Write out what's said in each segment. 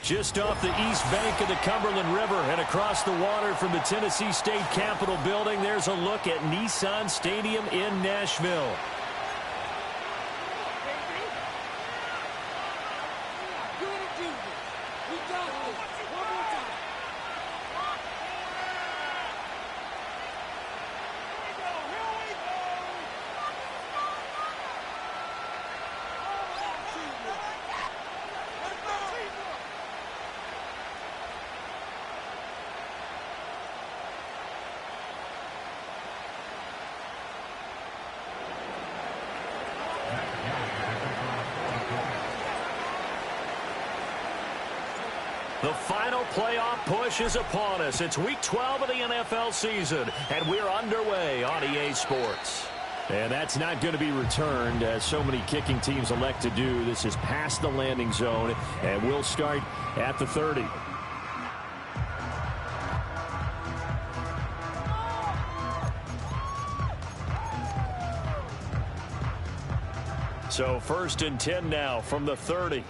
Just off the east bank of the Cumberland River and across the water from the Tennessee State Capitol building, there's a look at Nissan Stadium in Nashville. The final playoff push is upon us. It's week 12 of the NFL season, and we're underway on EA Sports. And that's not going to be returned, as so many kicking teams elect to do. This is past the landing zone, and we'll start at the 30. So 1st and 10 now from the 30.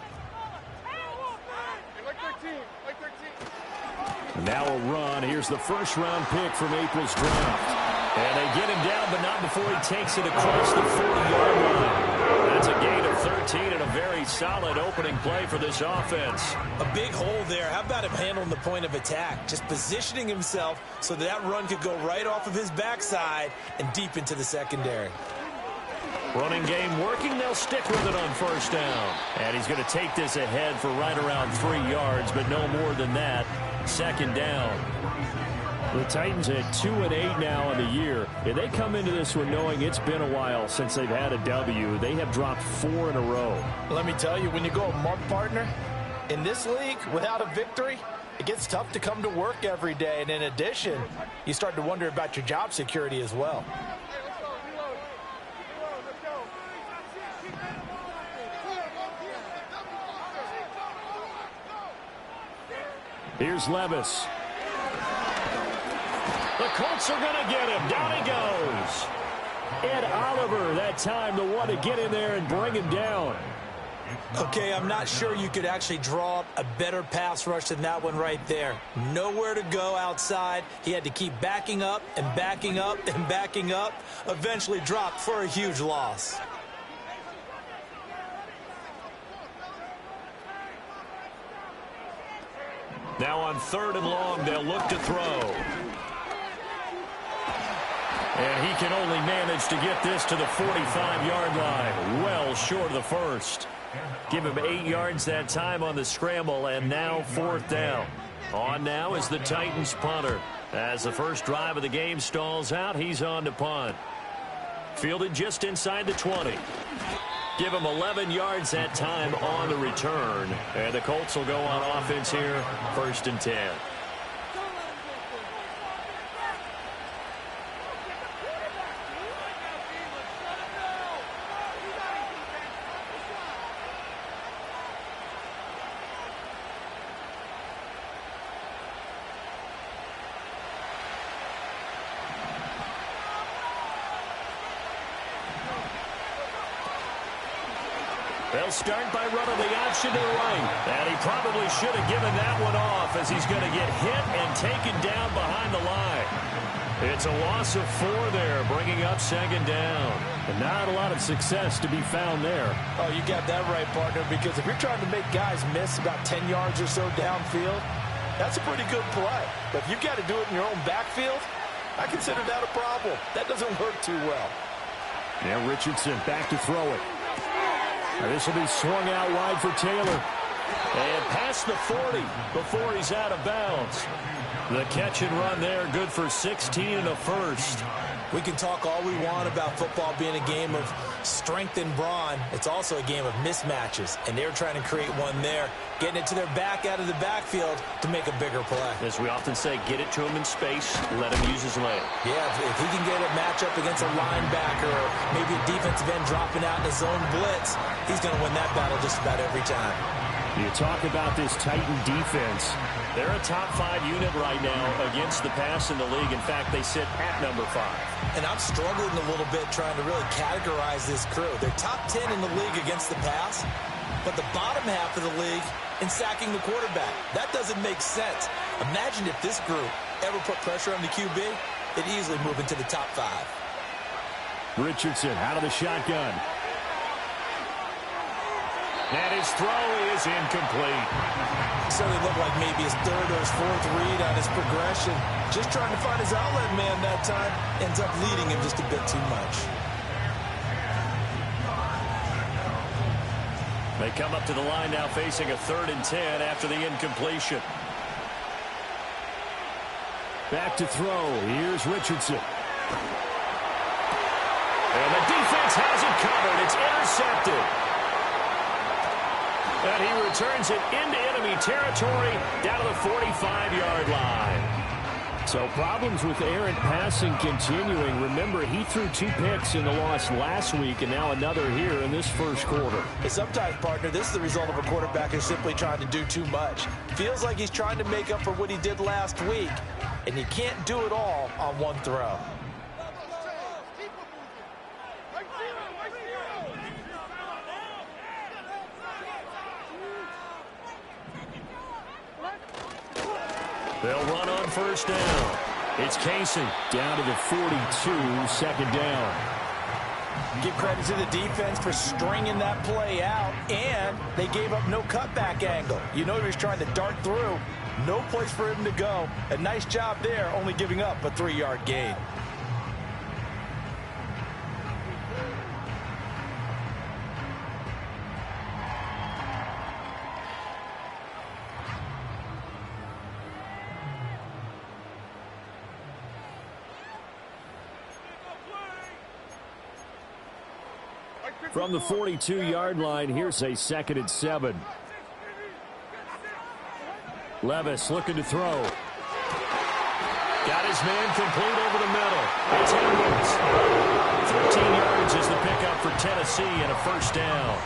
Now a run. Here's the first-round pick from April's draft. And they get him down, but not before he takes it across the 40-yard line. That's a gain of 13 and a very solid opening play for this offense. A big hole there. How about him handling the point of attack? Just positioning himself so that run could go right off of his backside and deep into the secondary. Running game working. They'll stick with it on first down. And he's going to take this ahead for right around 3 yards, but no more than that. Second down. The Titans at 2-8 now in the year. And they come into this one knowing it's been a while since they've had a W. They have dropped 4 in a row. Let me tell you, when you go a mark partner, in this league, without a victory, it gets tough to come to work every day. And in addition, you start to wonder about your job security as well. Here's Levis. The Colts are going to get him. Down he goes. Ed Oliver, that time, the one to get in there and bring him down. Okay, I'm not sure you could actually draw up a better pass rush than that one right there. Nowhere to go outside. He had to keep backing up and backing up and backing up. Eventually dropped for a huge loss. Now on 3rd and long, they'll look to throw. And he can only manage to get this to the 45-yard line. Well short of the first. Give him 8 yards that time on the scramble, and now 4th down. On now is the Titans punter. As the first drive of the game stalls out, he's on to punt. Fielded just inside the 20. Give him 11 yards that time on the return. And the Colts will go on offense here, 1st and 10. They'll start by running the option to the right. And he probably should have given that one off, as he's going to get hit and taken down behind the line. It's a loss of 4 there, bringing up 2nd down. And not a lot of success to be found there. Oh, you got that right, partner, because if you're trying to make guys miss about 10 yards or so downfield, that's a pretty good play. But if you've got to do it in your own backfield, I consider that a problem. That doesn't work too well. Now Richardson back to throw it. Now this will be swung out wide for Taylor. And past the 40 before he's out of bounds. The catch and run there, good for 16 and a first. We can talk all we want about football being a game of strength and brawn. It's also a game of mismatches, and they're trying to create one there, getting it to their back out of the backfield to make a bigger play. As we often say, get it to him in space, let him use his leg. Yeah, if he can get a matchup against a linebacker or maybe a defensive end dropping out in a zone blitz, he's going to win that battle just about every time. You talk about this Titan defense. They're a top 5 unit right now against the pass in the league. In fact, they sit at number 5. And I'm struggling a little bit trying to really categorize this crew. They're top 10 in the league against the pass, but the bottom half of the league in sacking the quarterback. That doesn't make sense. Imagine if this group ever put pressure on the QB, they'd easily move into the top 5. Richardson out of the shotgun. And his throw is incomplete. Certainly looked like maybe his third or his fourth read on his progression. Just trying to find his outlet man that time. Ends up leading him just a bit too much. They come up to the line now facing a 3rd and 10 after the incompletion. Back to throw. Here's Richardson. And the defense has it covered. It's intercepted. And he returns it into enemy territory down to the 45-yard line. So problems with errant passing continuing. Remember, he threw 2 picks in the loss last week, and now another here in this first quarter. And sometimes, partner, this is the result of a quarterback who's simply trying to do too much. Feels like he's trying to make up for what he did last week, and you can't do it all on one throw. They'll run on first down. It's Casey. Down to the 42, second down. Give credit to the defense for stringing that play out, and they gave up no cutback angle. You know he was trying to dart through. No place for him to go. A nice job there, only giving up a 3-yard gain. From the 42-yard line, here's a 2nd and 7. Levis looking to throw. Got his man complete over the middle. It's Edwards. 13 yards is the pickup for Tennessee and a first down.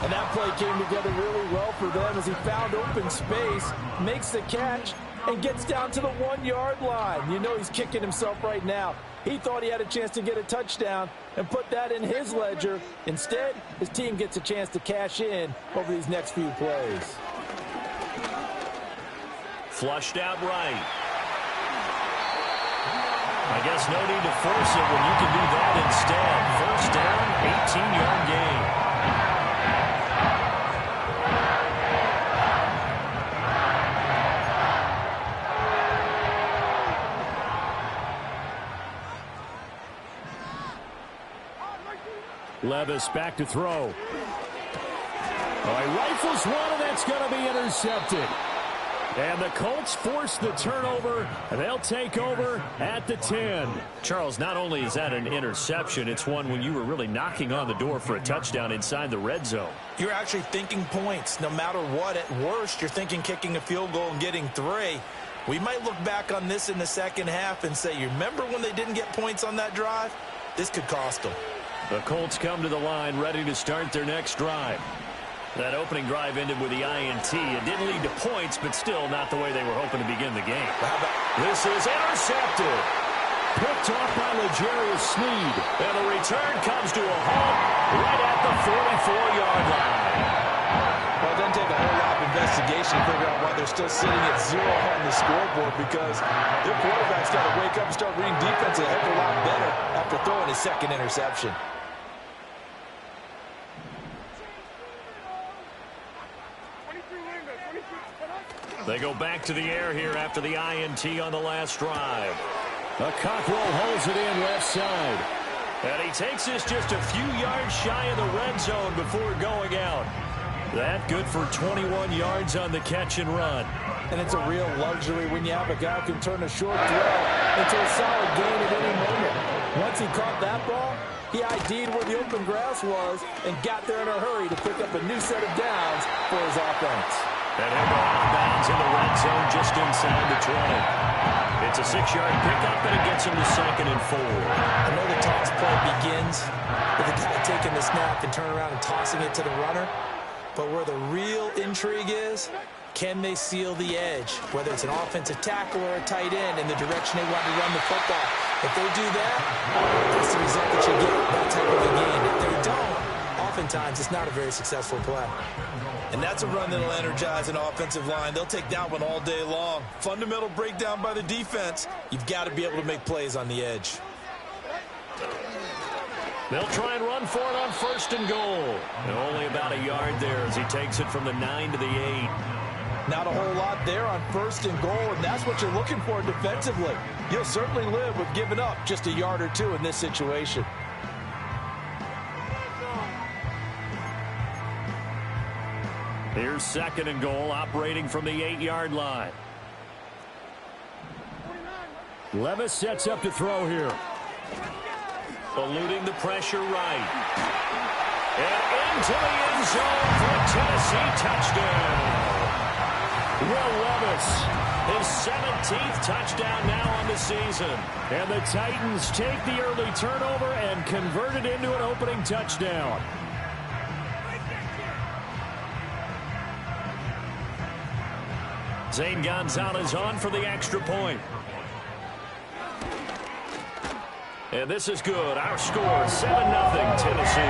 And that play came together really well for them as he found open space, makes the catch, and gets down to the 1-yard line. You know he's kicking himself right now. He thought he had a chance to get a touchdown and put that in his ledger. Instead, his team gets a chance to cash in over these next few plays. Flushed out right. I guess no need to force it when you can do that instead. First down, 18-yard gain. Levis back to throw. All right, rifles one, and that's going to be intercepted. And the Colts force the turnover, and they'll take over at the 10. Charles, not only is that an interception, it's one when you were really knocking on the door for a touchdown inside the red zone. You're actually thinking points. No matter what, at worst, you're thinking kicking a field goal and getting 3. We might look back on this in the second half and say, you remember when they didn't get points on that drive? This could cost them. The Colts come to the line ready to start their next drive. That opening drive ended with the INT. It didn't lead to points, but still not the way they were hoping to begin the game. This is intercepted. Picked off by L'Jarius Sneed. And the return comes to a halt right at the 44-yard line. Well, it doesn't take a whole lot of investigation to figure out why they're still sitting at 0 on the scoreboard, because their quarterback's got to wake up and start reading defense a heck of a lot better after throwing his second interception. They go back to the air here after the INT on the last drive. A Cockrell holds it in left side. And he takes this just a few yards shy of the red zone before going out. That good for 21 yards on the catch and run. And it's a real luxury when you have a guy who can turn a short throw into a solid gain at any moment. Once he caught that ball, he ID'd where the open grass was and got there in a hurry to pick up a new set of downs for his offense. And he'll go out of bounds in the red zone just inside the 20. It's a 6-yard pickup, and it gets him to 2nd and 4. I know the toss play begins with the guy taking the snap and turning around and tossing it to the runner. But where the real intrigue is Can they seal the edge, whether it's an offensive tackle or a tight end, in the direction they want to run the football? If they do that, that's the result that you get, that type of a game. If they don't, oftentimes it's not a very successful play. And that's a run that'll energize an offensive line. They'll take that one all day long. Fundamental breakdown by the defense. You've got to be able to make plays on the edge. They'll try and run for it on 1st and goal. And only about a yard there as he takes it from the 9 to the 8. Not a whole lot there on 1st and goal, and that's what you're looking for defensively. You'll certainly live with giving up just a yard or two in this situation. Here's 2nd and goal, operating from the 8-yard line. Levis sets up to throw here. Eluding the pressure right. And into the end zone for a Tennessee touchdown. Will Levis, his 17th touchdown now on the season. And the Titans take the early turnover and convert it into an opening touchdown. Zane Gonzalez on for the extra point. And this is good. Our score, 7-0 Tennessee.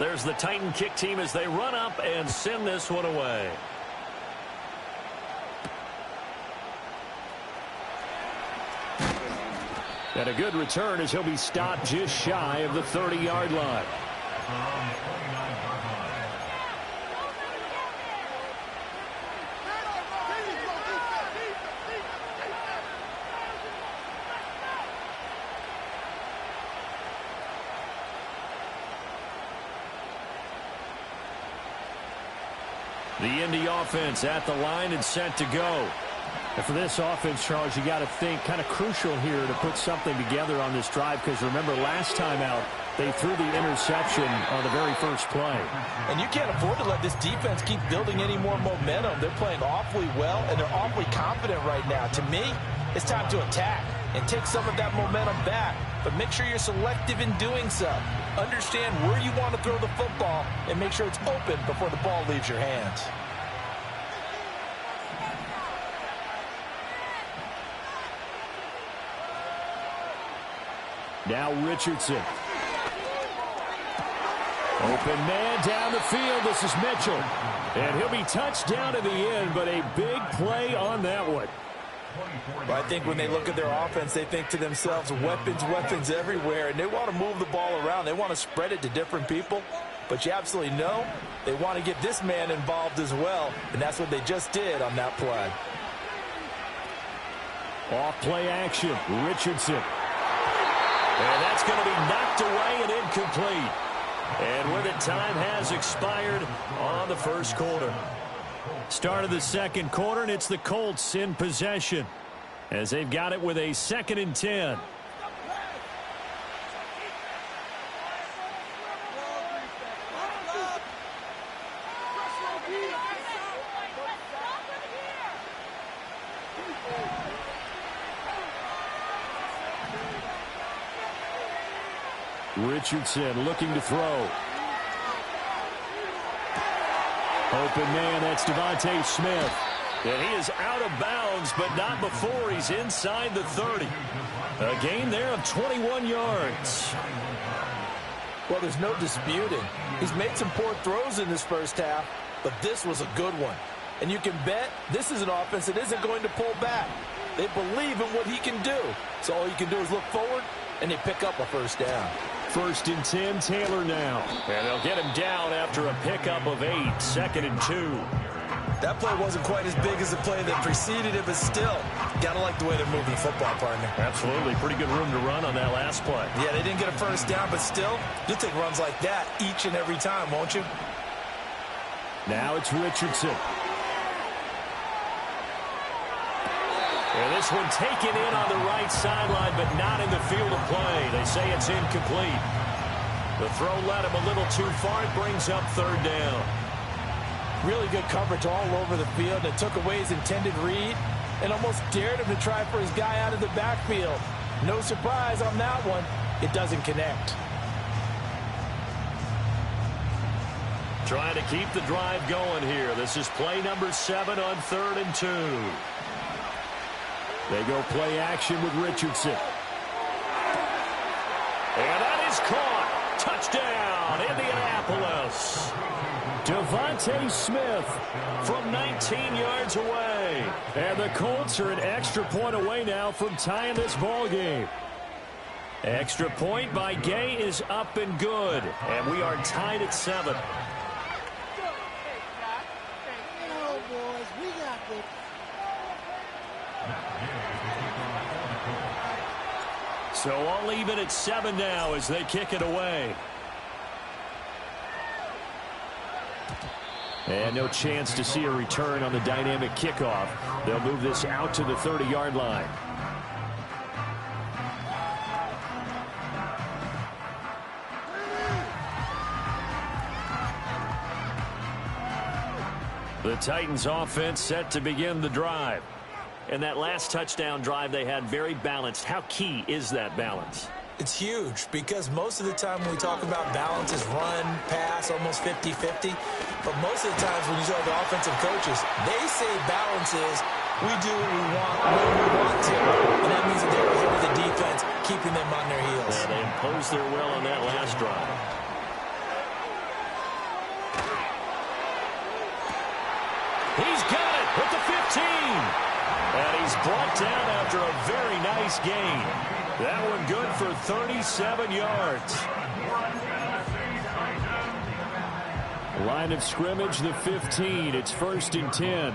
There's the Titan kick team as they run up and send this one away. And a good return as he'll be stopped just shy of the 30-yard line. The Indy offense at the line and set to go. And for this offense, Charles, you got to think kind of crucial here to put something together on this drive, because remember last time out they threw the interception on the very first play. And you can't afford to let this defense keep building any more momentum. They're playing awfully well, and they're awfully confident right now. To me, it's time to attack and take some of that momentum back, but make sure you're selective in doing so. Understand where you want to throw the football and make sure it's open before the ball leaves your hands. Now Richardson. Open man down the field. This is Mitchell. And he'll be touched down at the end, but a big play on that one. Well, I think when they look at their offense, they think to themselves, weapons, weapons everywhere, and they want to move the ball around. They want to spread it to different people, but you absolutely know they want to get this man involved as well, and that's what they just did on that play. Off play action, Richardson. And that's going to be knocked away and incomplete. And where the time has expired on the first quarter. Start of the second quarter, and it's the Colts in possession as they've got it with a 2nd and 10. Richardson looking to throw. Open man, that's Devontae Smith. And he is out of bounds, but not before he's inside the 30. A gain there of 21 yards. Well, there's no disputing. He's made some poor throws in this first half, but this was a good one. And you can bet this is an offense that isn't going to pull back. They believe in what he can do. So all you can do is look forward, and they pick up a first down. 1st and 10, Taylor now. And they'll get him down after a pickup of 8, 2nd and 2. That play wasn't quite as big as the play that preceded it, but still, got to like the way they're moving the football, partner. Absolutely. Pretty good room to run on that last play. Yeah, they didn't get a first down, but still, you'll take runs like that each and every time, won't you? Now it's Richardson. And this one taken in on the right sideline, but not in the field of play. They say it's incomplete. The throw led him a little too far. It brings up 3rd down. Really good coverage all over the field. It took away his intended read. and almost dared him to try for his guy out of the backfield. No surprise on that one. It doesn't connect. Trying to keep the drive going here. This is play number 7 on 3rd and 2. They go play action with Richardson. And that is caught. Touchdown, Indianapolis. Devontae Smith From 19 yards away. And the Colts are an extra point away now from tying this ball game. Extra point by Gay is up and good. And we are tied at 7. So all even at 7 now as they kick it away. And no chance to see a return on the dynamic kickoff. They'll move this out to the 30-yard line. The Titans offense set to begin the drive. And that last touchdown drive they had very balanced. How key is that balance? It's huge because most of the time when we talk about balance is run, pass, almost 50-50. But most of the times when you talk to offensive coaches, they say balance is we do what we want when we want to. And that means that they're ahead of the defense, keeping them on their heels. Yeah, they imposed their will on that last drive. He's got it at the 15. And he's brought down after a very nice gain. That one good for 37 yards. Line of scrimmage, the 15. It's 1st and 10.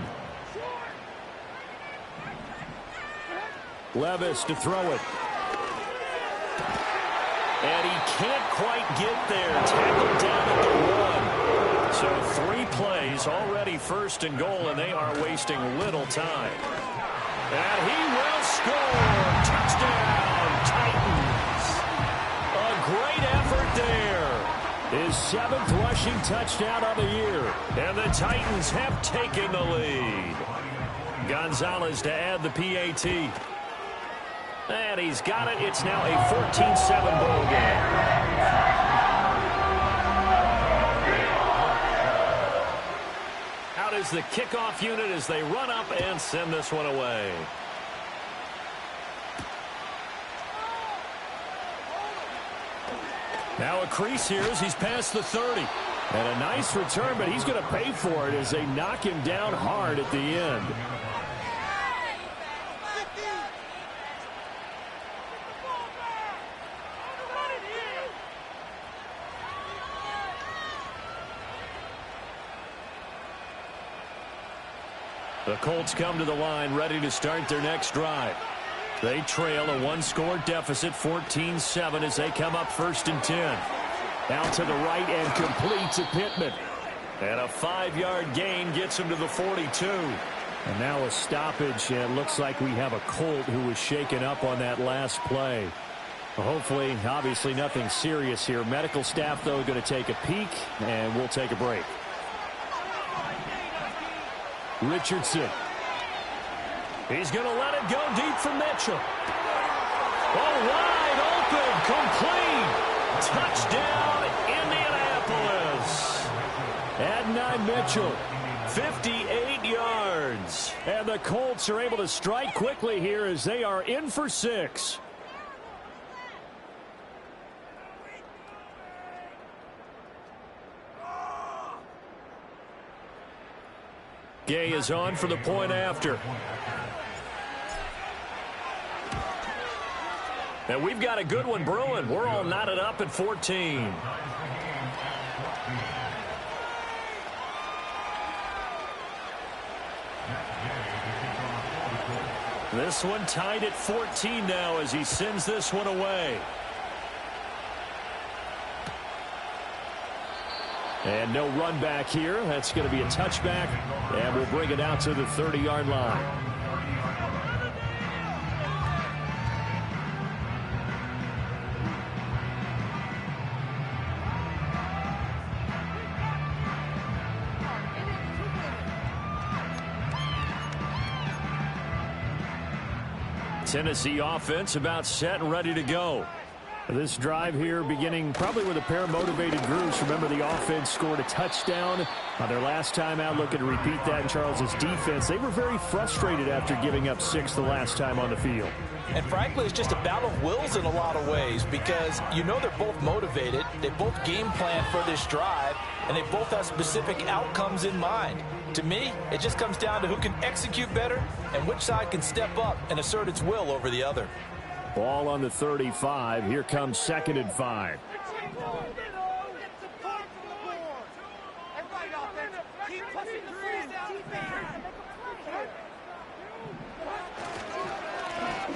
Levis to throw it. And he can't quite get there. Tackled down at the 1. So 3 plays, already 1st and goal, and they are wasting little time. And he will score. Touchdown, Titans. A great effort there. His 7th rushing touchdown of the year. And the Titans have taken the lead. Gonzalez to add the PAT. And he's got it. It's now a 14-7 ball game. Is the kickoff unit as they run up and send this one away. Now a crease here as he's past the 30. And a nice return, but he's going to pay for it as they knock him down hard at the end. The Colts come to the line ready to start their next drive. They trail a 1-score deficit, 14-7, as they come up 1st and 10. Out to the right and complete to Pittman. And a 5-yard gain gets him to the 42. And now a stoppage, and it looks like we have a Colt who was shaken up on that last play. Well, hopefully, obviously nothing serious here. Medical staff, though, going to take a peek, and we'll take a break. Richardson. He's going to let it go deep for Mitchell. Oh, wide open, complete. Touchdown, Indianapolis. Adonai Mitchell. 58 yards. And the Colts are able to strike quickly here as they are in for 6. Gay is on for the point after. And we've got a good one brewing. We're all knotted up at 14. This one tied at 14 now as he sends this one away. And no run back here. That's going to be a touchback. And we'll bring it out to the 30-yard line. Tennessee offense about set and ready to go. This drive here beginning probably with a pair of motivated groups. Remember, the offense scored a touchdown on their last time out. Looking to repeat that in Charles's defense. They were very frustrated after giving up 6 the last time on the field. And frankly, it's just a battle of wills in a lot of ways because you know they're both motivated. They both game plan for this drive, and they both have specific outcomes in mind. To me, it just comes down to who can execute better and which side can step up and assert its will over the other. Ball on the 35. Here comes 2nd and 5.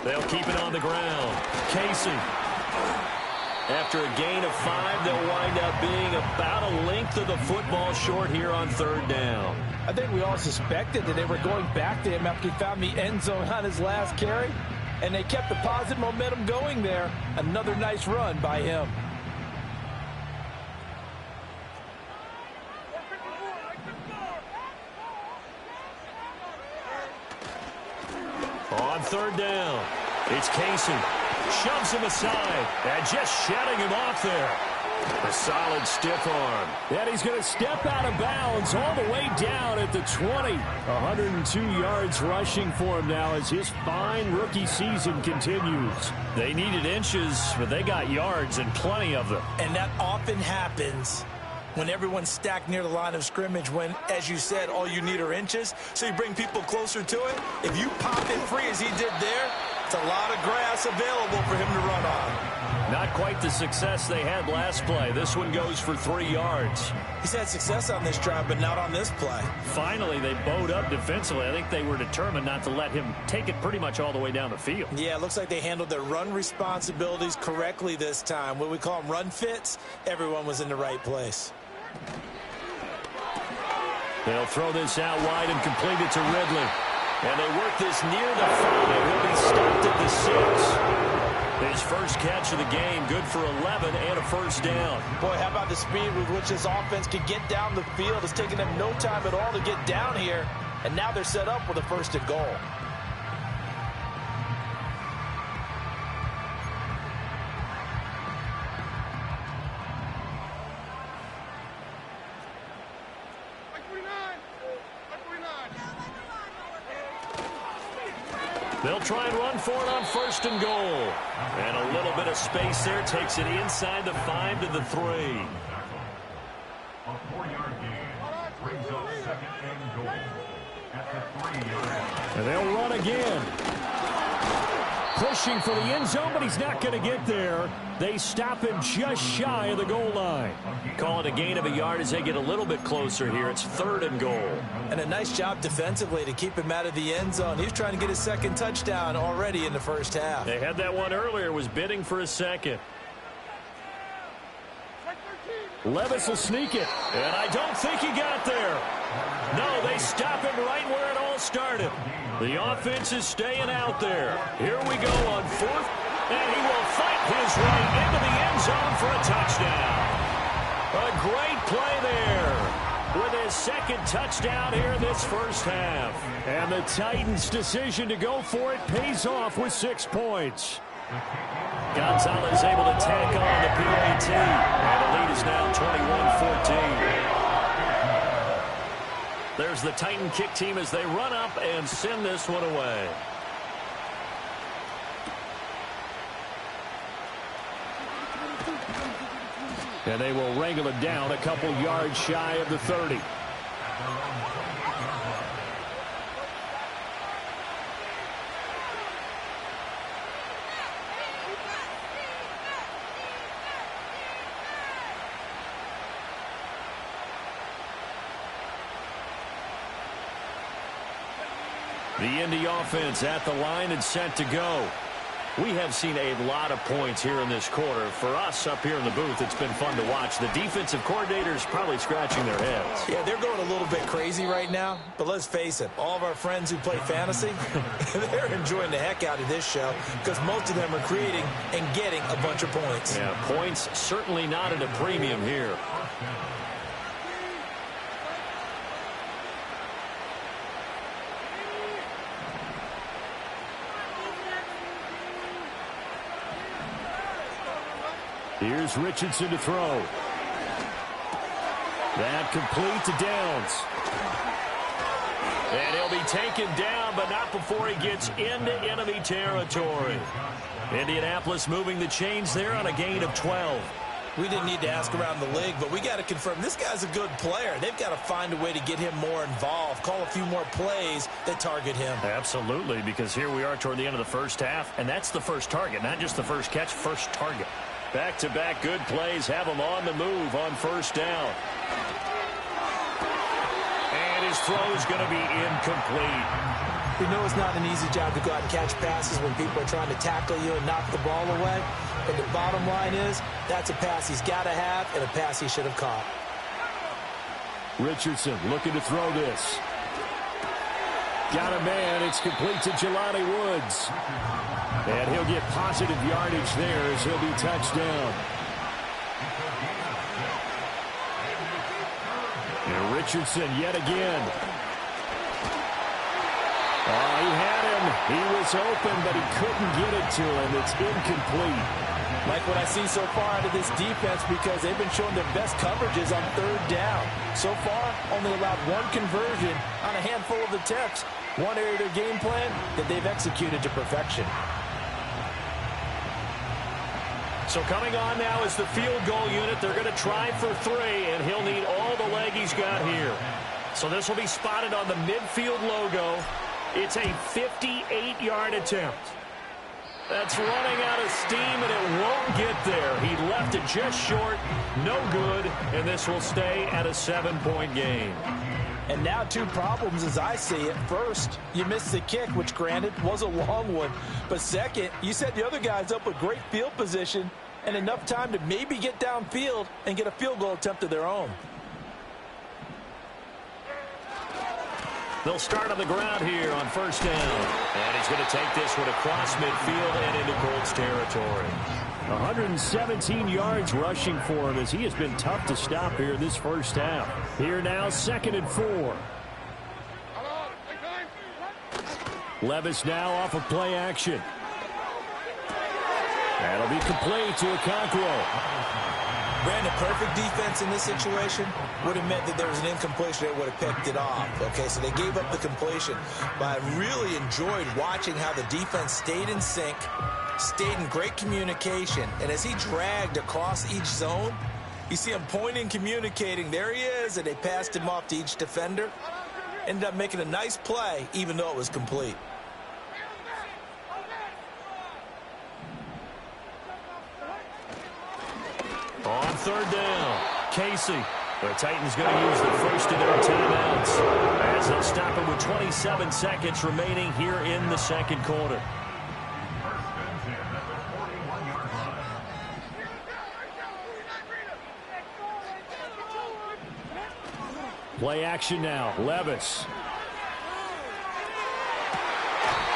They'll keep it on the ground. Casey. After a gain of 5, they'll wind up being about a length of the football short here on 3rd down. I think we all suspected that they were going back to him after he found the end zone on his last carry. And they kept the positive momentum going there. Another nice run by him. On 3rd down, it's Casey. Shoves him aside and just shutting him off there. A solid stiff arm. And he's going to step out of bounds all the way down at the 20. 102 yards rushing for him now as his fine rookie season continues. They needed inches, but they got yards and plenty of them. And that often happens when everyone's stacked near the line of scrimmage when, as you said, all you need are inches. So you bring people closer to it. If you pop it free as he did there, it's a lot of grass available for him to run on. Not quite the success they had last play. This one goes for 3 yards. He's had success on this drive, but not on this play. Finally, they bowed up defensively. I think they were determined not to let him take it pretty much all the way down the field. Yeah, it looks like they handled their run responsibilities correctly this time. What we call them run fits, everyone was in the right place. They'll throw this out wide and complete it to Ridley. And they work this near the 5. He'll be stopped at the 6. His first catch of the game, good for 11 and a 1st down. Boy, how about the speed with which this offense can get down the field? It's taken them no time at all to get down here. And now they're set up with a 1st and goal. They'll try and run for it on 1st and goal. And a little bit of space there takes it inside the 5 to the 3. A 4-yard gain brings up 2nd and goal at the 3-yard line. And they'll run again. Pushing for the end zone, but he's not going to get there. They stop him just shy of the goal line. Call it a gain of a yard as they get a little bit closer here. It's 3rd and goal. And a nice job defensively to keep him out of the end zone. He was trying to get his 2nd touchdown already in the 1st half. They had that one earlier, was bidding for a 2nd. Levis will sneak it. And I don't think he got there. No, they stop him right where it all started. The offense is staying out there. Here we go on 4th, and he will fight his way into the end zone for a touchdown. A great play there with his 2nd touchdown here in this 1st half. And the Titans' decision to go for it pays off with 6 points. Gonzalez able to tack on the PAT, and the lead is now 21-14. There's the Titan kick team as they run up and send this one away. And they will wrangle it down a couple yards shy of the 30. The Indy offense at the line and set to go. We have seen a lot of points here in this quarter. For us up here in the booth, it's been fun to watch. The defensive coordinators probably scratching their heads. Yeah, they're going a little bit crazy right now. But let's face it, all of our friends who play fantasy, they're enjoying the heck out of this show because most of them are creating and getting a bunch of points. Yeah, points certainly not at a premium here. Here's Richardson to throw. That complete to Downs. And he'll be taken down, but not before he gets into enemy territory. Indianapolis moving the chains there on a gain of 12. We didn't need to ask around the league, but we got to confirm this guy's a good player. They've got to find a way to get him more involved, call a few more plays that target him. Absolutely, because here we are toward the end of the first half, and that's the first target, not just the first catch, first target. Back-to-back good plays have him on the move on first down. And his throw is going to be incomplete. We know it's not an easy job to go out and catch passes when people are trying to tackle you and knock the ball away. But the bottom line is, that's a pass he's got to have and a pass he should have caught. Richardson looking to throw this. Got a man. It's complete to Jelani Woods. And he'll get positive yardage there as he'll be touched down. And Richardson yet again. Oh, he had him. He was open, but he couldn't get it to him. It's incomplete. Like what I see so far out of this defense, because they've been showing their best coverages on third down. So far, only allowed one conversion on a handful of attempts. One area of their game plan that they've executed to perfection. So coming on now is the field goal unit. They're going to try for 3, and he'll need all the leg he's got here. So this will be spotted on the midfield logo. It's a 58-yard attempt. That's running out of steam, and it won't get there. He left it just short, no good, and this will stay at a 7-point game. And now 2 problems as I see it. First, you missed the kick, which granted was a long one. But second, you set the other guys up with great field position and enough time to maybe get downfield and get a field goal attempt of their own. They'll start on the ground here on first down. And he's going to take this one across midfield and into Colts territory. 117 yards rushing for him as he has been tough to stop here in this first half. Here now, 2nd and 4. Levis now off of play action. That'll be complete to Okonkwo. Brandon, perfect defense in this situation would have meant that there was an incompletion that would have picked it off. Okay, so they gave up the completion. But I really enjoyed watching how the defense stayed in sync, stayed in great communication, and as he dragged across each zone, you see him pointing, communicating. There he is, and they passed him off to each defender. Ended up making a nice play, even though it was complete. On third down, Casey. The Titans going to use the first of their timeouts as they'll stop it with 27 seconds remaining here in the second quarter. Play action now. Levis.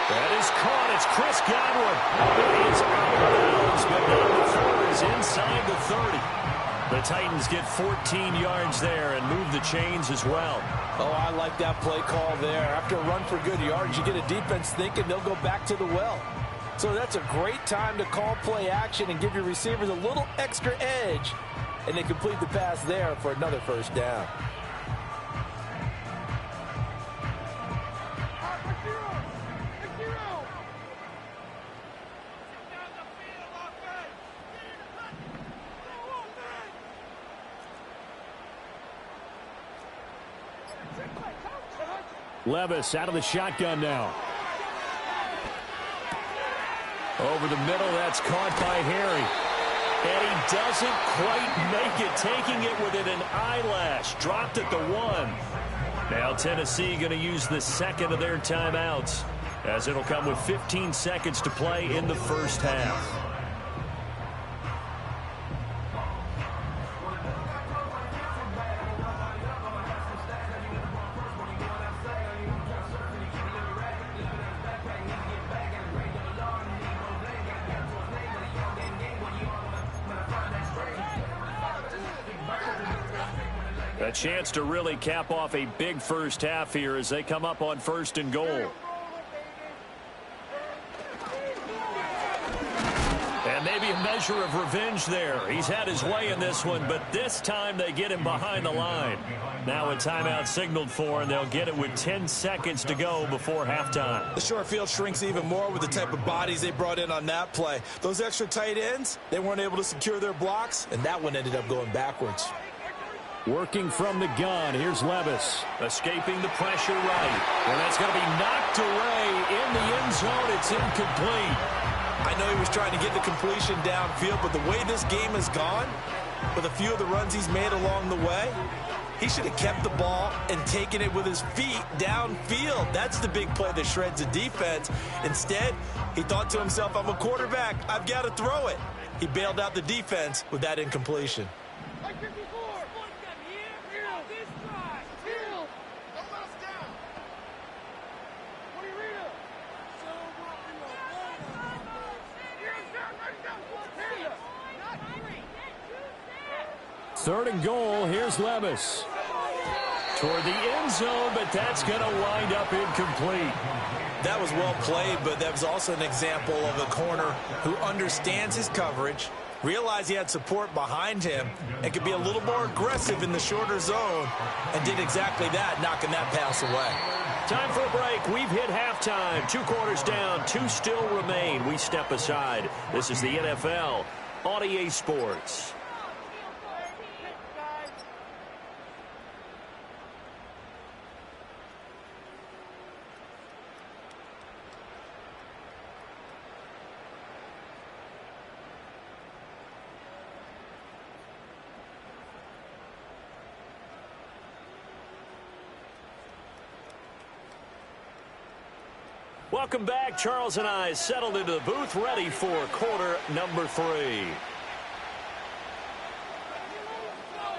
That is caught. It's Chris Godwin. He is out of bounds, but not before he's inside the 30. The Titans get 14 yards there and move the chains as well. Oh, I like that play call there. After a run for good yards, you get a defense thinking they'll go back to the well. So that's a great time to call play action and give your receivers a little extra edge. And they complete the pass there for another first down. Levis out of the shotgun now. Over the middle, that's caught by Harry. And he doesn't quite make it, taking it within an eyelash. Dropped at the 1. Now Tennessee going to use the second of their timeouts, as it'll come with 15 seconds to play in the first half. A chance to really cap off a big first half here as they come up on 1st and goal. And maybe a measure of revenge there. He's had his way in this one, but this time they get him behind the line. Now a timeout signaled for, and they'll get it with 10 seconds to go before halftime. The short field shrinks even more with the type of bodies they brought in on that play. Those extra tight ends, they weren't able to secure their blocks, and that one ended up going backwards. Working from the gun, here's Levis. Escaping the pressure right. And that's going to be knocked away in the end zone. It's incomplete. I know he was trying to get the completion downfield, but the way this game has gone, with a few of the runs he's made along the way, he should have kept the ball and taken it with his feet downfield. That's the big play that shreds the defense. Instead, he thought to himself, I'm a quarterback. I've got to throw it. He bailed out the defense with that incompletion. Third and goal, here's Levis. Toward the end zone, but that's going to wind up incomplete. That was well played, but that was also an example of a corner who understands his coverage, realized he had support behind him, and could be a little more aggressive in the shorter zone, and did exactly that, knocking that pass away. Time for a break. We've hit halftime. 2 quarters down, 2 still remain. We step aside. This is the NFL on EA Sports. Welcome back. Charles and I settled into the booth, ready for quarter number 3.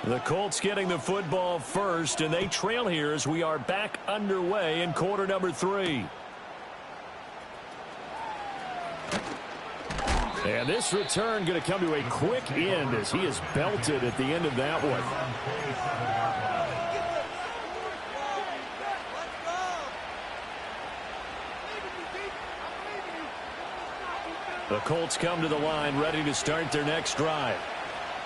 The Colts getting the football first, and they trail here as we are back underway in quarter number 3. And this return going to come to a quick end as he is belted at the end of that one. The Colts come to the line ready to start their next drive.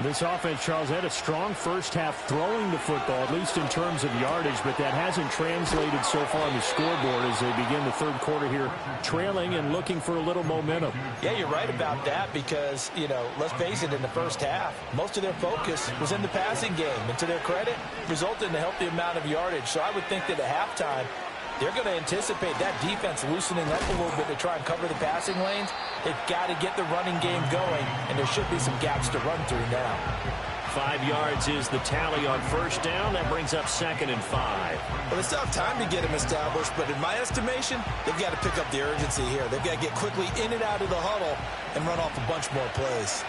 This offense, Charles, had a strong first half throwing the football, at least in terms of yardage, but that hasn't translated so far on the scoreboard as they begin the third quarter here, trailing and looking for a little momentum. Yeah, you're right about that because, you know, let's face it, in the first half, most of their focus was in the passing game. And to their credit, resulted in a healthy amount of yardage. So I would think that at halftime, they're going to anticipate that defense loosening up a little bit to try and cover the passing lanes. They've got to get the running game going, and there should be some gaps to run through now. 5 yards is the tally on first down. That brings up 2nd and 5. Well, they still have time to get him established, but in my estimation, they've got to pick up the urgency here. They've got to get quickly in and out of the huddle and run off a bunch more plays.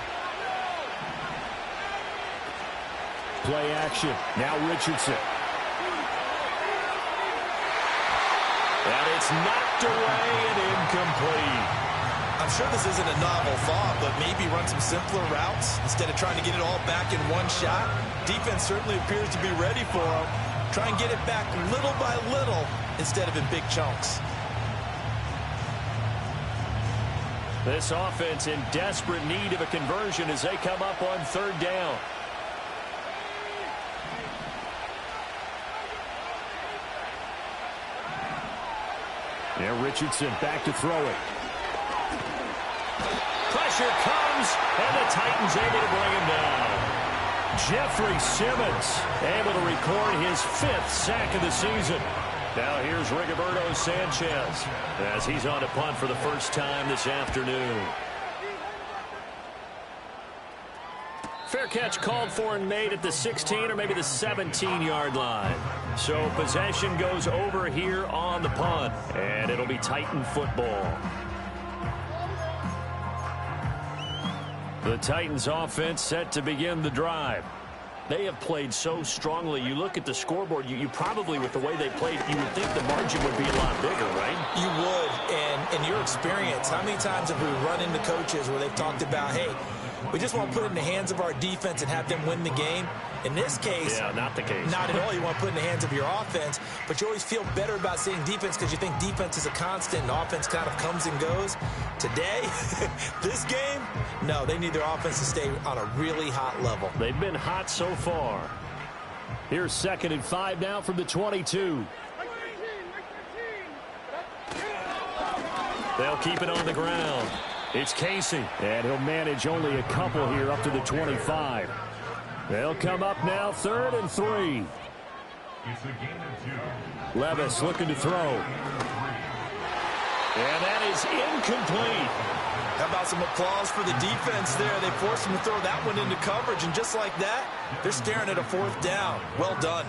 Play action. Now Richardson. And it's knocked away and incomplete. I'm sure this isn't a novel thought, but maybe run some simpler routes instead of trying to get it all back in one shot. Defense certainly appears to be ready for him. Try and get it back little by little instead of in big chunks. This offense in desperate need of a conversion as they come up on third down. Now Richardson back to throw it. Pressure comes, and the Titans able to bring him down. Jeffrey Simmons able to record his 5th sack of the season. Now here's Rigoberto Sanchez as he's on a punt for the first time this afternoon. Fair catch called for and made at the 16 or maybe the 17-yard line. So possession goes over here on the punt, and it'll be Titan football. The Titans offense set to begin the drive. They have played so strongly. You look at the scoreboard, you probably, with the way they played, you would think the margin would be a lot bigger, right? You would, and in your experience, how many times have we run into coaches where they've talked about, hey, We just want to put it in the hands of our defense and have them win the game. In this case, Yeah, not the case. not at all. You want to put it in the hands of your offense, but you always feel better about saying defense because you think defense is a constant and offense kind of comes and goes. Today, this game, no, they need their offense to stay on a really hot level. They've been hot so far. Here's 2nd and 5 now from the 22. They'll keep it on the ground. It's Casey. And he'll manage only a couple here up to the 25. They'll come up now 3rd and 3. It's a gain of 2. Levis looking to throw. And that is incomplete. How about some applause for the defense there? They forced him to throw that one into coverage, and just like that, they're staring at a 4th down. Well done.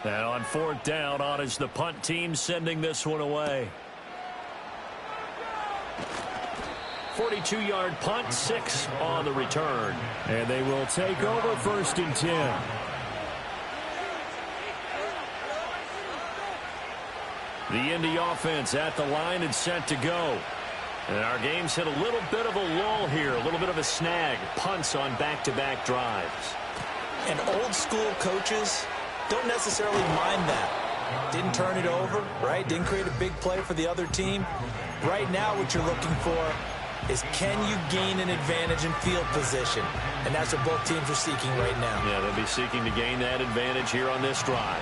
Now on 4th down, on is the punt team sending this one away. 42-yard punt, 6 on the return. And they will take over 1st and 10. The Indy offense at the line and set to go. And our game's hit a little bit of a lull here, a little bit of a snag. Punts on back-to-back drives. And old school coaches don't necessarily mind that. Didn't turn it over, right? Didn't create a big play for the other team. Right now what you're looking for is can you gain an advantage in field position? And that's what both teams are seeking right now. Yeah, they'll be seeking to gain that advantage here on this drive.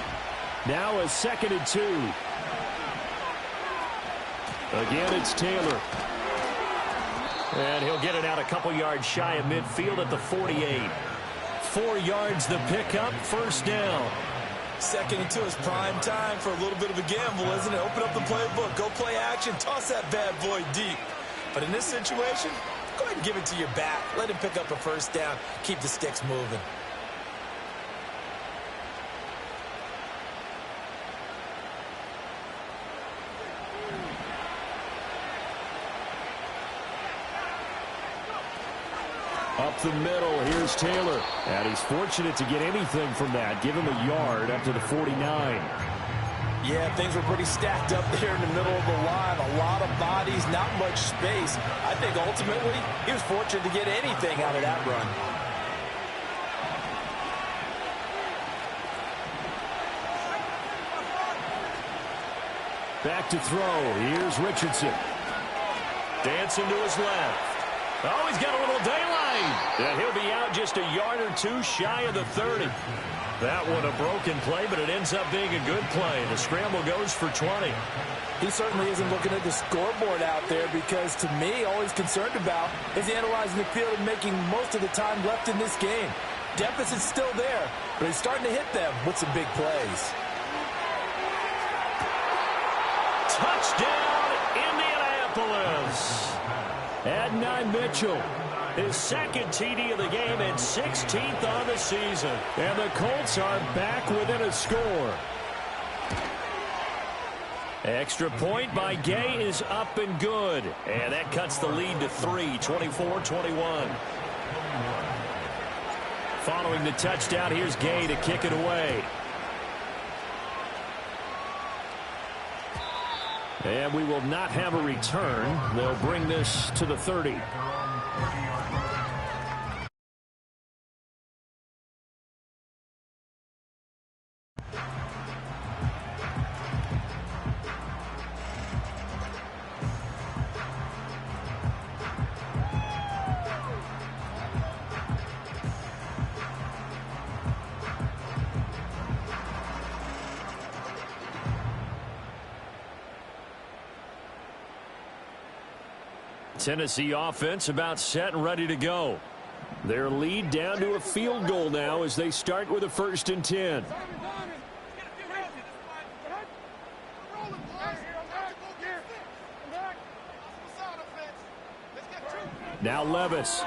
Now a 2nd and 2. Again, it's Taylor. And he'll get it out a couple yards shy of midfield at the 48. 4 yards the pickup, 1st down. 2nd and 2 is prime time for a little bit of a gamble, isn't it? Open up the playbook, go play action, toss that bad boy deep. But in this situation, go ahead and give it to your back. Let him pick up a 1st down, keep the sticks moving. Up the middle, here's Taylor. And he's fortunate to get anything from that. Give him a yard up to the 49. Yeah, things were pretty stacked up there in the middle of the line. A lot of bodies, not much space. I think ultimately he was fortunate to get anything out of that run. Back to throw. Here's Richardson. Dancing to his left. Oh, he's got a little daylight. And he'll be out just a yard or 2 shy of the 30. That one a broken play, but it ends up being a good play. The scramble goes for 20. He certainly isn't looking at the scoreboard out there because, to me, all he's concerned about is analyzing the field and making most of the time left in this game. Deficit's still there, but he's starting to hit them with some big plays. Touchdown, Indianapolis. Adonai Mitchell. His 2nd TD of the game and 16th on the season. And the Colts are back within a score. Extra point by Gay is up and good. And that cuts the lead to 3, 24-21. Following the touchdown, here's Gay to kick it away. And we will not have a return. They'll bring this to the 30. Tennessee offense about set and ready to go. Their lead down to a field goal now as they start with a 1st and 10. Now Levis.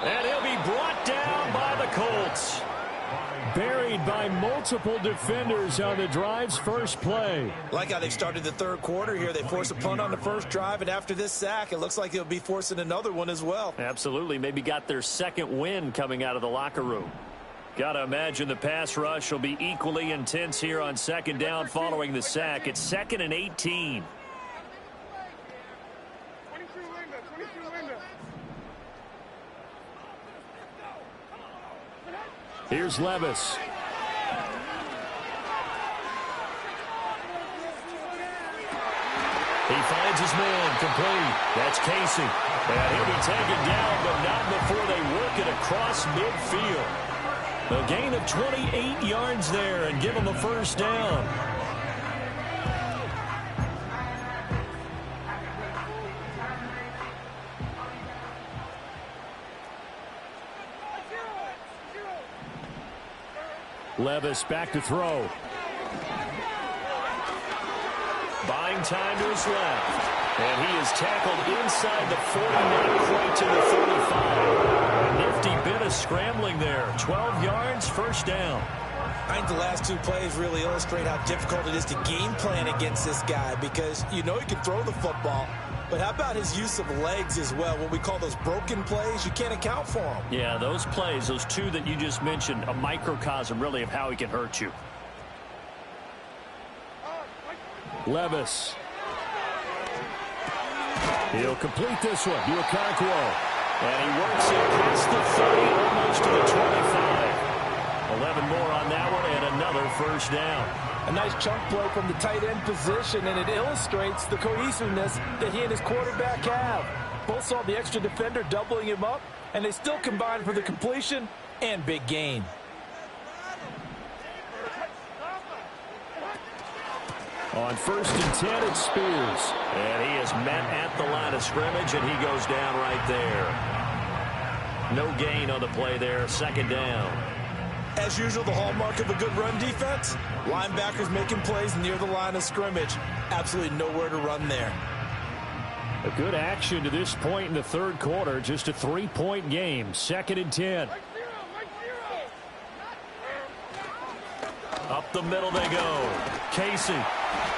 And he'll be brought down by the Colts. Buried by multiple defenders on the drive's first play. Like how they started the 3rd quarter here. They force a punt on the 1st drive, and after this sack, it looks like they'll be forcing another one as well. Absolutely. Maybe got their 2nd win coming out of the locker room. Got to imagine the pass rush will be equally intense here on 2nd down following the sack. It's 2nd and 18. Here's Levis. He finds his man complete. That's Casey. And he'll be taken down, but not before they work it across midfield. A gain of 28 yards there and give him a first down. Levis back to throw. Buying time to his left. And he is tackled inside the 40, not quite to the 35. A nifty bit of scrambling there. 12 yards, first down. I think the last two plays really illustrate how difficult it is to game plan against this guy because you know he can throw the football. But how about his use of legs as well? What we call those broken plays, you can't account for them. Yeah, those plays, those two that you just mentioned, a microcosm really of how he can hurt you. Levis. He'll complete this one. Okonkwo. And he works it past the 30, almost to the 25. 11 more on that one, and another first down. A nice chunk play from the tight end position, and it illustrates the cohesiveness that he and his quarterback have. Both saw the extra defender doubling him up, and they still combined for the completion and big gain. On 1st and 10, it's Spears. And he is met at the line of scrimmage, and he goes down right there. No gain on the play there, second down. As usual, the hallmark of a good run defense, linebackers making plays near the line of scrimmage. Absolutely nowhere to run there. A good action to this point in the third quarter. Just a 3-point game. 2nd and 10. Up the middle they go. Casey.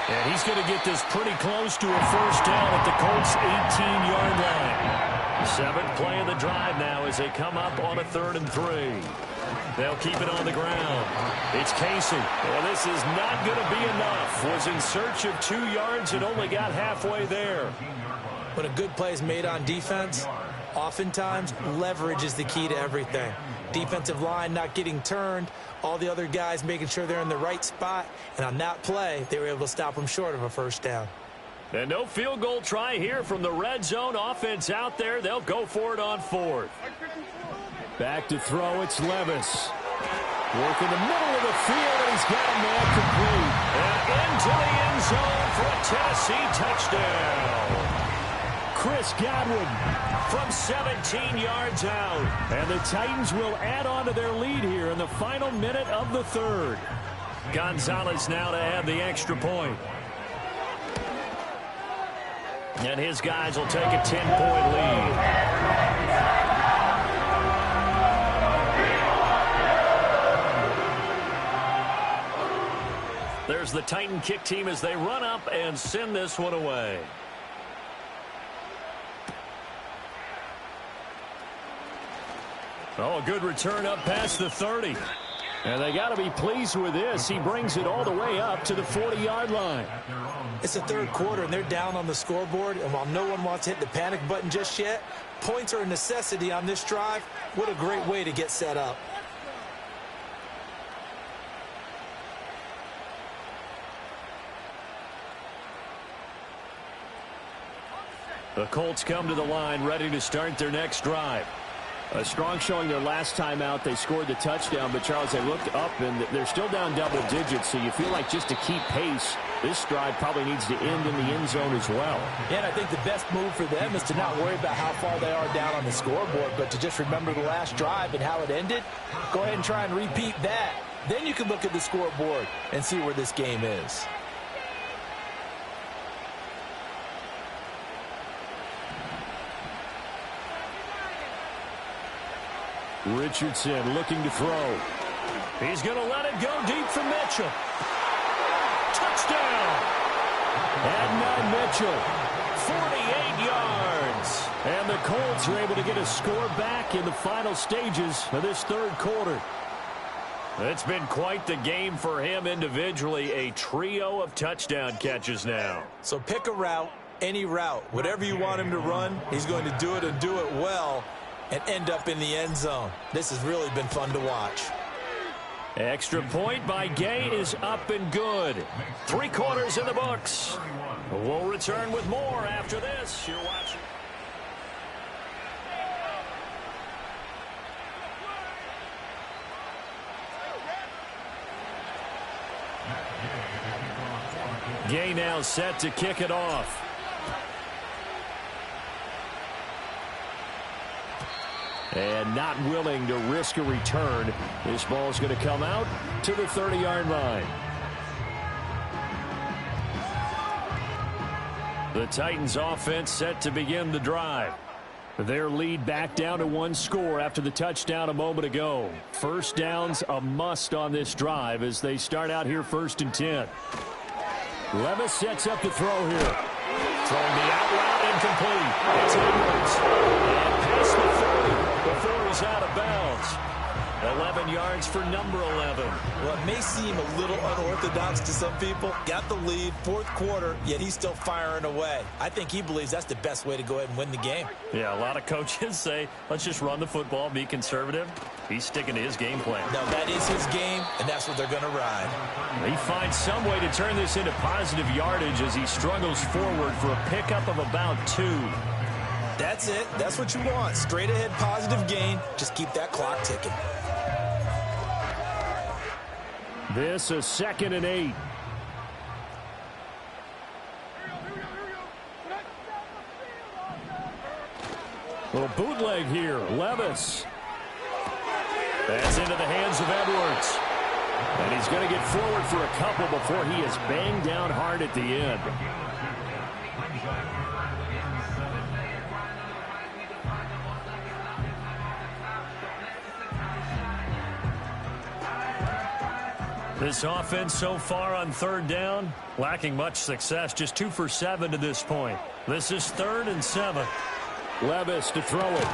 And he's going to get this pretty close to a first down at the Colts' 18-yard line. 7th play of the drive now as they come up on a 3rd and 3. They'll keep it on the ground. It's Casey. Well, this is not going to be enough. Was in search of 2 yards and only got halfway there. When a good play is made on defense, oftentimes leverage is the key to everything. Defensive line not getting turned, all the other guys making sure they're in the right spot, and on that play, they were able to stop them short of a first down. And no field goal try here from the red zone offense out there. They'll go for it on 4th. Back to throw, it's Levis. Work in the middle of the field, and he's got a man complete. And into the end zone for a Tennessee touchdown. Chris Godwin from 17 yards out. And the Titans will add on to their lead here in the final minute of the third. Gonzalez now to add the extra point. And his guys will take a 10-point lead. There's the Titan kick team as they run up and send this one away. Oh, a good return up past the 30. And they got to be pleased with this. He brings it all the way up to the 40-yard line. It's the third quarter, and they're down on the scoreboard. And while no one wants to hit the panic button just yet, points are a necessity on this drive. What a great way to get set up. The Colts come to the line ready to start their next drive. A strong showing their last time out. They scored the touchdown, but Charles, they looked up and they're still down double digits, so you feel like just to keep pace, this drive probably needs to end in the end zone as well. Yeah, and I think the best move for them is to not worry about how far they are down on the scoreboard, but to just remember the last drive and how it ended. Go ahead and try and repeat that. Then you can look at the scoreboard and see where this game is. Richardson looking to throw. He's going to let it go deep for Mitchell. Touchdown! And now Mitchell. 48 yards. And the Colts are able to get a score back in the final stages of this third quarter. It's been quite the game for him individually. A trio of touchdown catches now. So pick a route, any route. Whatever you want him to run, he's going to do it and do it well and end up in the end zone. This has really been fun to watch. Extra point by Gay is up and good. 3 quarters in the books. We'll return with more after this. You're watching. Gay now set to kick it off. And not willing to risk a return. This ball's going to come out to the 30-yard line. The Titans offense set to begin the drive. Their lead back down to 1 score after the touchdown a moment ago. First down's a must on this drive as they start out here 1st and 10. Levis sets up to throw here. Throwing the out route incomplete. It's Edwards. And past the 40 before he's out of bounds. 11 yards for number 11. Well, it may seem a little unorthodox to some people. Got the lead, 4th quarter, yet he's still firing away. I think he believes that's the best way to go ahead and win the game. Yeah, a lot of coaches say, let's just run the football, be conservative. He's sticking to his game plan. No, that is his game, and that's what they're going to ride. He finds some way to turn this into positive yardage as he struggles forward for a pickup of about 2. That's it. That's what you want. Straight ahead positive gain. Just keep that clock ticking. This is 2nd and 8. Little bootleg here. Levis. That's into the hands of Edwards. And he's going to get forward for a couple before he is banged down hard at the end. This offense so far on 3rd down, lacking much success, just 2 for 7 to this point. This is 3rd and 7. Levis to throw it.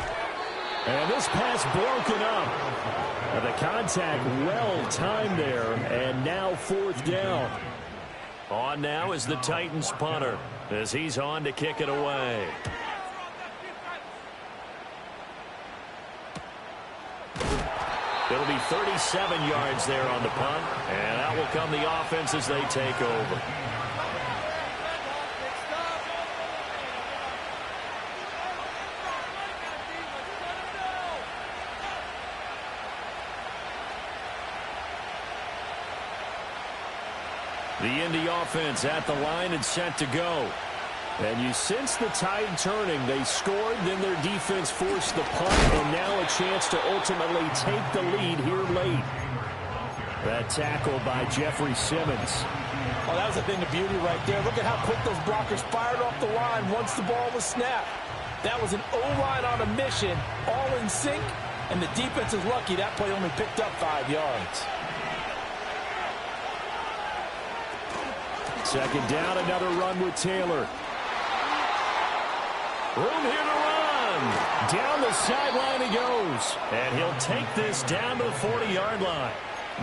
And this pass broken up. And the contact well timed there, and now 4th down. On now is the Titans punter as he's on to kick it away. It'll be 37 yards there on the punt, and out will come the offense as they take over. The Indy offense at the line and set to go. And you sense the tide turning. They scored, then their defense forced the punt, and now a chance to ultimately take the lead here late. That tackle by Jeffrey Simmons. Oh, that was a thing of beauty right there. Look at how quick those blockers fired off the line once the ball was snapped. That was an O-line on a mission, all in sync, and the defense is lucky that play only picked up 5 yards. 2nd down, another run with Taylor. Room here to run. Down the sideline he goes. And he'll take this down to the 40-yard line.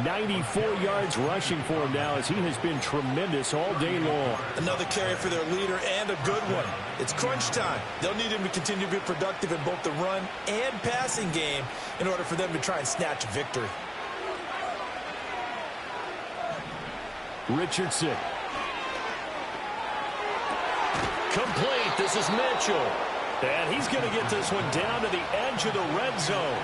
94 yards rushing for him now as he has been tremendous all day long. Another carry for their leader and a good one. It's crunch time. They'll need him to continue to be productive in both the run and passing game in order for them to try and snatch a victory. Richardson. Complete. This is Mitchell. And he's going to get this one down to the edge of the red zone.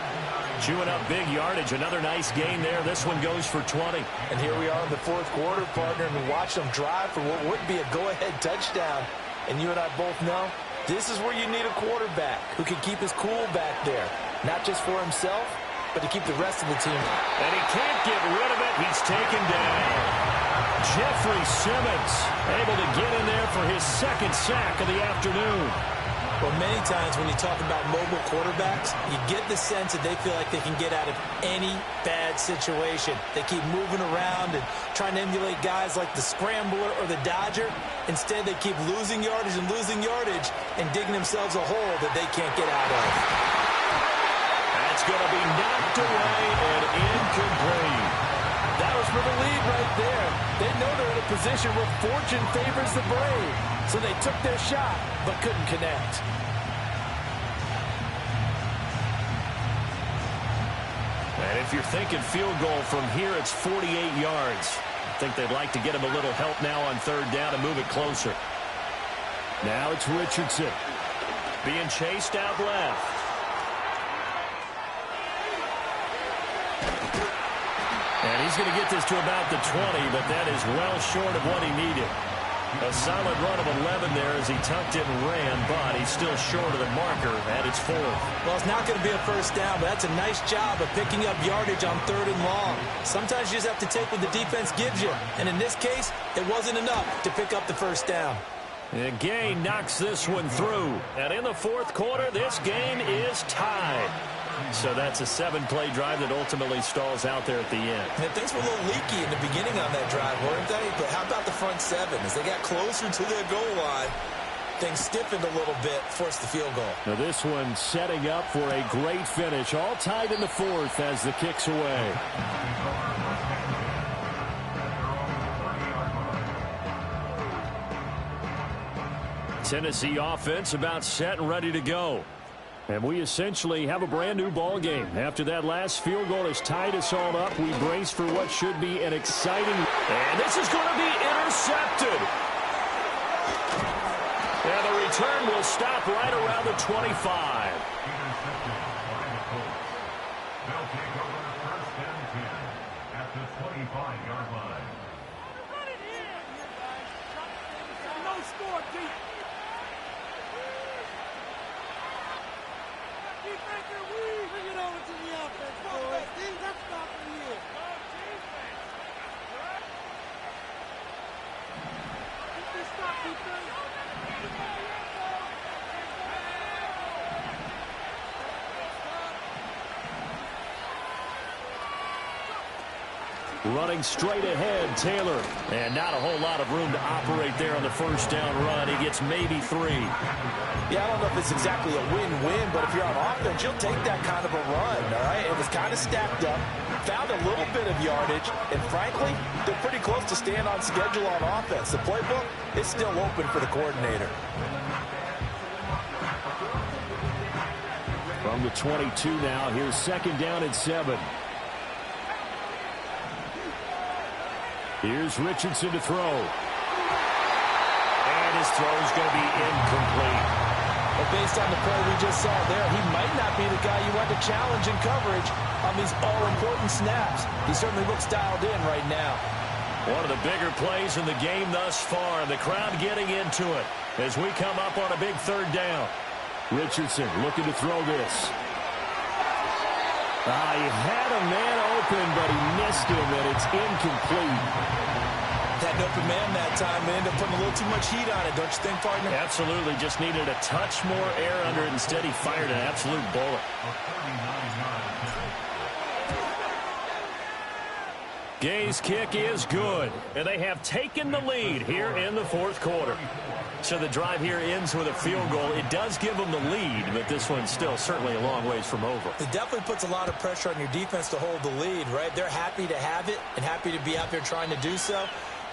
Chewing up big yardage. Another nice gain there. This one goes for 20. And here we are in the 4th quarter, partner, and we watch them drive for what would be a go-ahead touchdown. And you and I both know this is where you need a quarterback who can keep his cool back there. Not just for himself, but to keep the rest of the team. And he can't get rid of it. He's taken down. Jeffrey Simmons able to get in there for his 2nd sack of the afternoon. Well, many times when you talk about mobile quarterbacks, you get the sense that they feel like they can get out of any bad situation. They keep moving around and trying to emulate guys like the Scrambler or the Dodger. Instead, they keep losing yardage and digging themselves a hole that they can't get out of. That's going to be knocked away and incomplete. That was for the lead right there. They know they're in a position where fortune favors the brave. So they took their shot, but couldn't connect. And If you're thinking field goal from here, it's 48 yards. I think they'd like to get him a little help now on third down and move it closer. Now it's Richardson. Being chased out left. And he's going to get this to about the 20, but that is well short of what he needed. A solid run of 11 there as he tucked it and ran, but he's still short of the marker at its 4th. Well, it's not going to be a first down, but that's a nice job of picking up yardage on 3rd and long. Sometimes you just have to take what the defense gives you, and in this case, it wasn't enough to pick up the first down. And Gay knocks this one through. And in the 4th quarter, this game is tied. So that's a 7-play drive that ultimately stalls out there at the end. And things were a little leaky in the beginning on that drive, weren't they? But how about the front 7? As they got closer to their goal line, things stiffened a little bit, forced the field goal. Now this one setting up for a great finish. All tied in the 4th as the kick's away. Tennessee offense about set and ready to go. And we essentially have a brand new ball game. After that last field goal has tied us all up, we brace for what should be an exciting... And this is going to be intercepted. And the return will stop right around the 25. They'll take over 1st and 10 at the 25-yard line. No score, deep. Bring it over to the offense, boys. That's stopping you. Stop, defense. Running straight ahead, Taylor. And not a whole lot of room to operate there on the first down run. He gets maybe 3. Yeah, I don't know if it's exactly a win-win, but if you're on offense, you'll take that kind of a run, all right? It was kind of stacked up, found a little bit of yardage, and frankly, they're pretty close to staying on schedule on offense. The playbook is still open for the coordinator. From the 22 now, here's 2nd down and 7. Here's Richardson to throw. And his throw is going to be incomplete. But based on the play we just saw there, he might not be the guy you want to challenge in coverage on these all-important snaps. He certainly looks dialed in right now. One of the bigger plays in the game thus far, and the crowd getting into it as we come up on a big 3rd down. Richardson looking to throw this. He had a man open, but he missed him, and it's incomplete. Had an open man that time. They ended up putting a little too much heat on it, don't you think, partner? Absolutely. Just needed a touch more air under it. Instead, he fired an absolute bullet. Gay's kick is good, and they have taken the lead here in the 4th quarter. So the drive here ends with a field goal. It does give them the lead, but this one's still certainly a long ways from over. It definitely puts a lot of pressure on your defense to hold the lead, right? They're happy to have it and happy to be out there trying to do so.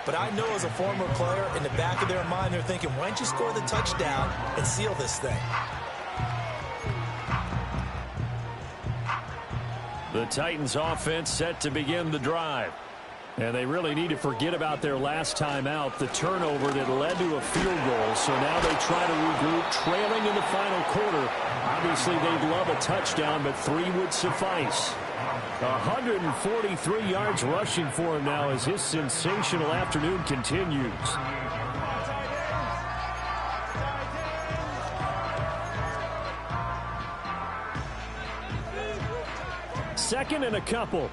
But I know as a former player, in the back of their mind, they're thinking, why don't you score the touchdown and seal this thing? The Titans offense set to begin the drive. And they really need to forget about their last time out, the turnover that led to a field goal. So now they try to regroup, trailing in the final quarter. Obviously, they'd love a touchdown, but 3 would suffice. 143 yards rushing for him now as his sensational afternoon continues. Second and a couple.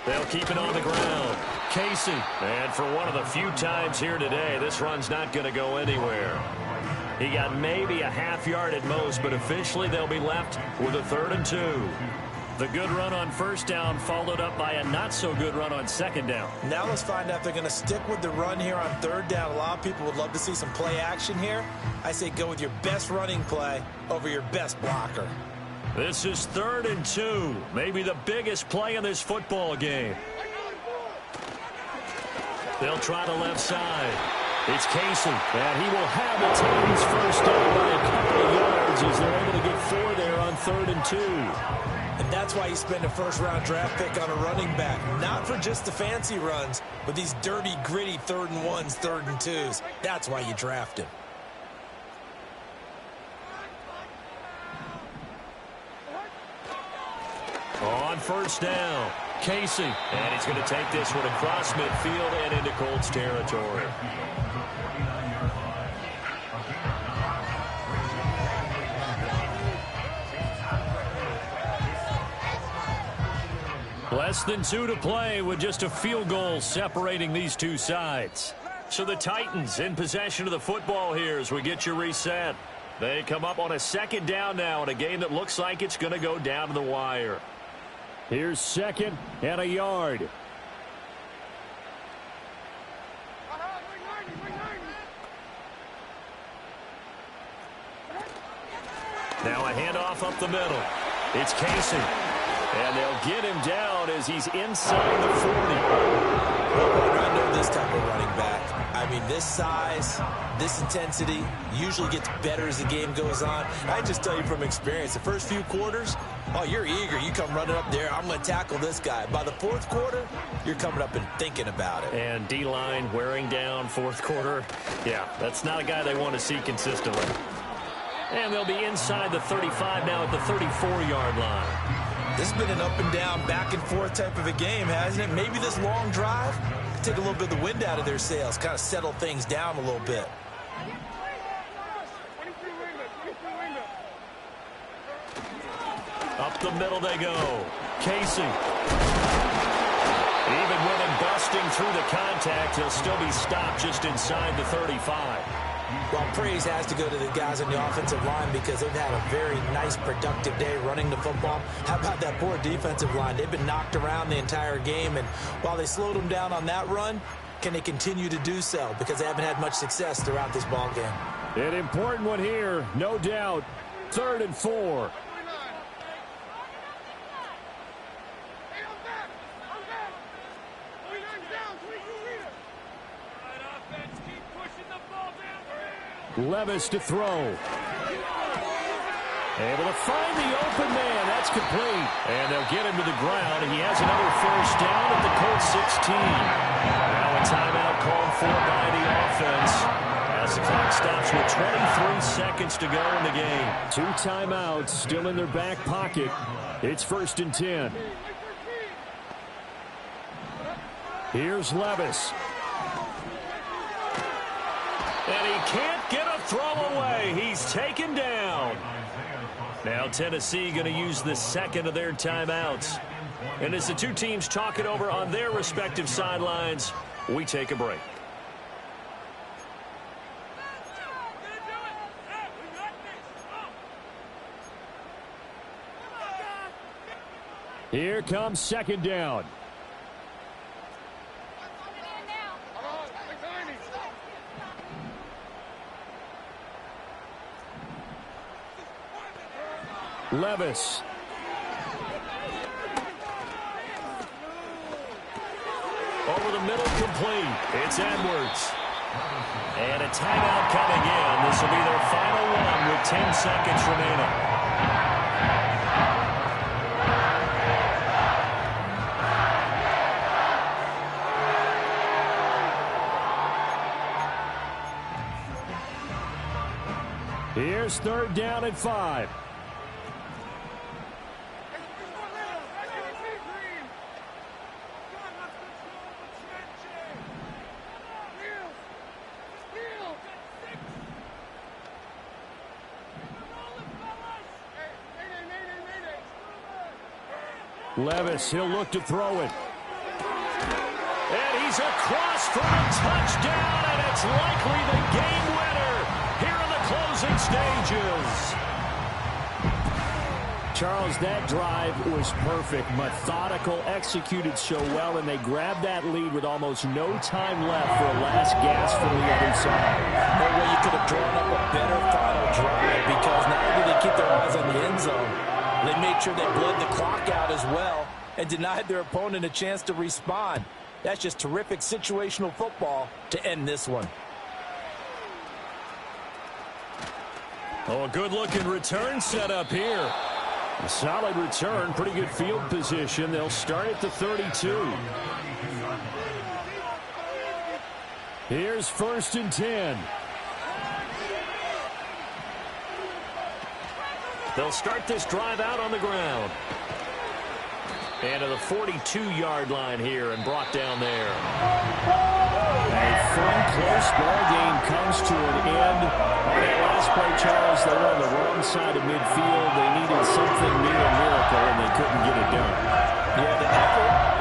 They'll keep it on the ground. Casey. And for one of the few times here today, this run's not going to go anywhere. He got maybe a half yard at most, but officially they'll be left with a 3rd and 2. The good run on first down followed up by a not-so-good run on 2nd down. Now let's find out if they're going to stick with the run here on 3rd down. A lot of people would love to see some play action here. I say go with your best running play over your best blocker. This is 3rd and 2. Maybe the biggest play in this football game. They'll try the left side. It's Casey. And he will have the Titans first down by a couple of yards as they're able to get 4 there on 3rd and 2. And that's why you spend a first-round draft pick on a running back. Not for just the fancy runs, but these dirty, gritty 3rd and 1s, 3rd and 2s. That's why you draft him. On first down, Casey. And he's going to take this one across midfield and into Colts territory. Less than 2 to play with just a field goal separating these two sides. So the Titans in possession of the football here as we get you reset. They come up on a 2nd down now in a game that looks like it's going to go down to the wire. Here's 2nd and a yard. Now a handoff up the middle. It's Casey. And they'll get him down as he's inside the 40. I know this type of running back. I mean, this size, this intensity usually gets better as the game goes on. I just tell you from experience, the first few quarters, oh, you're eager. You come running up there, I'm going to tackle this guy. By the 4th quarter, you're coming up and thinking about it. And D-line wearing down 4th quarter. Yeah, that's not a guy they want to see consistently. And they'll be inside the 35 now at the 34-yard line. This has been an up and down, back and forth type of a game, hasn't it? Maybe this long drive could take a little bit of the wind out of their sails, kind of settle things down a little bit. Up the middle they go. Casey. Even with him busting through the contact, he'll still be stopped just inside the 35. Well, praise has to go to the guys on the offensive line because they've had a very nice, productive day running the football. How about that poor defensive line? They've been knocked around the entire game, and while they slowed them down on that run, can they continue to do so? Because they haven't had much success throughout this ball game. An important one here, no doubt. 3rd and 4. Levis to throw. Able to find the open man. That's complete. And they'll get him to the ground, and he has another first down at the Colts 16. Now a timeout called for by the offense as the clock stops with 23 seconds to go in the game. 2 timeouts still in their back pocket. It's 1st and 10. Here's Levis. And he can't get a throw away. He's taken down. Now Tennessee going to use the 2nd of their timeouts. And as the two teams talk it over on their respective sidelines, we take a break. Here comes 2nd down. Levis. Over the middle, complete. It's Edwards. And a timeout coming in. This will be their final one with 10 seconds remaining. Here's 3rd down and 5. Levis, he'll look to throw it. And he's across for a touchdown, and it's likely the game winner here in the closing stages. Charles, that drive was perfect. Methodical, executed so well, and they grabbed that lead with almost no time left for a last gasp from the other side. No way you could have drawn up a better final drive because not only did they keep their eyes on the end zone, they made sure they bled the clock out as well and denied their opponent a chance to respond. That's just terrific situational football to end this one. Oh, a good-looking return set up here. A solid return, pretty good field position. They'll start at the 32. Here's 1st and 10. They'll start this drive out on the ground. And to the 42-yard line here and brought down there. A fun, close ball game comes to an end. On that last play, Charles, they were on the wrong side of midfield. They needed something near a miracle, and they couldn't get it done. Yeah, the effort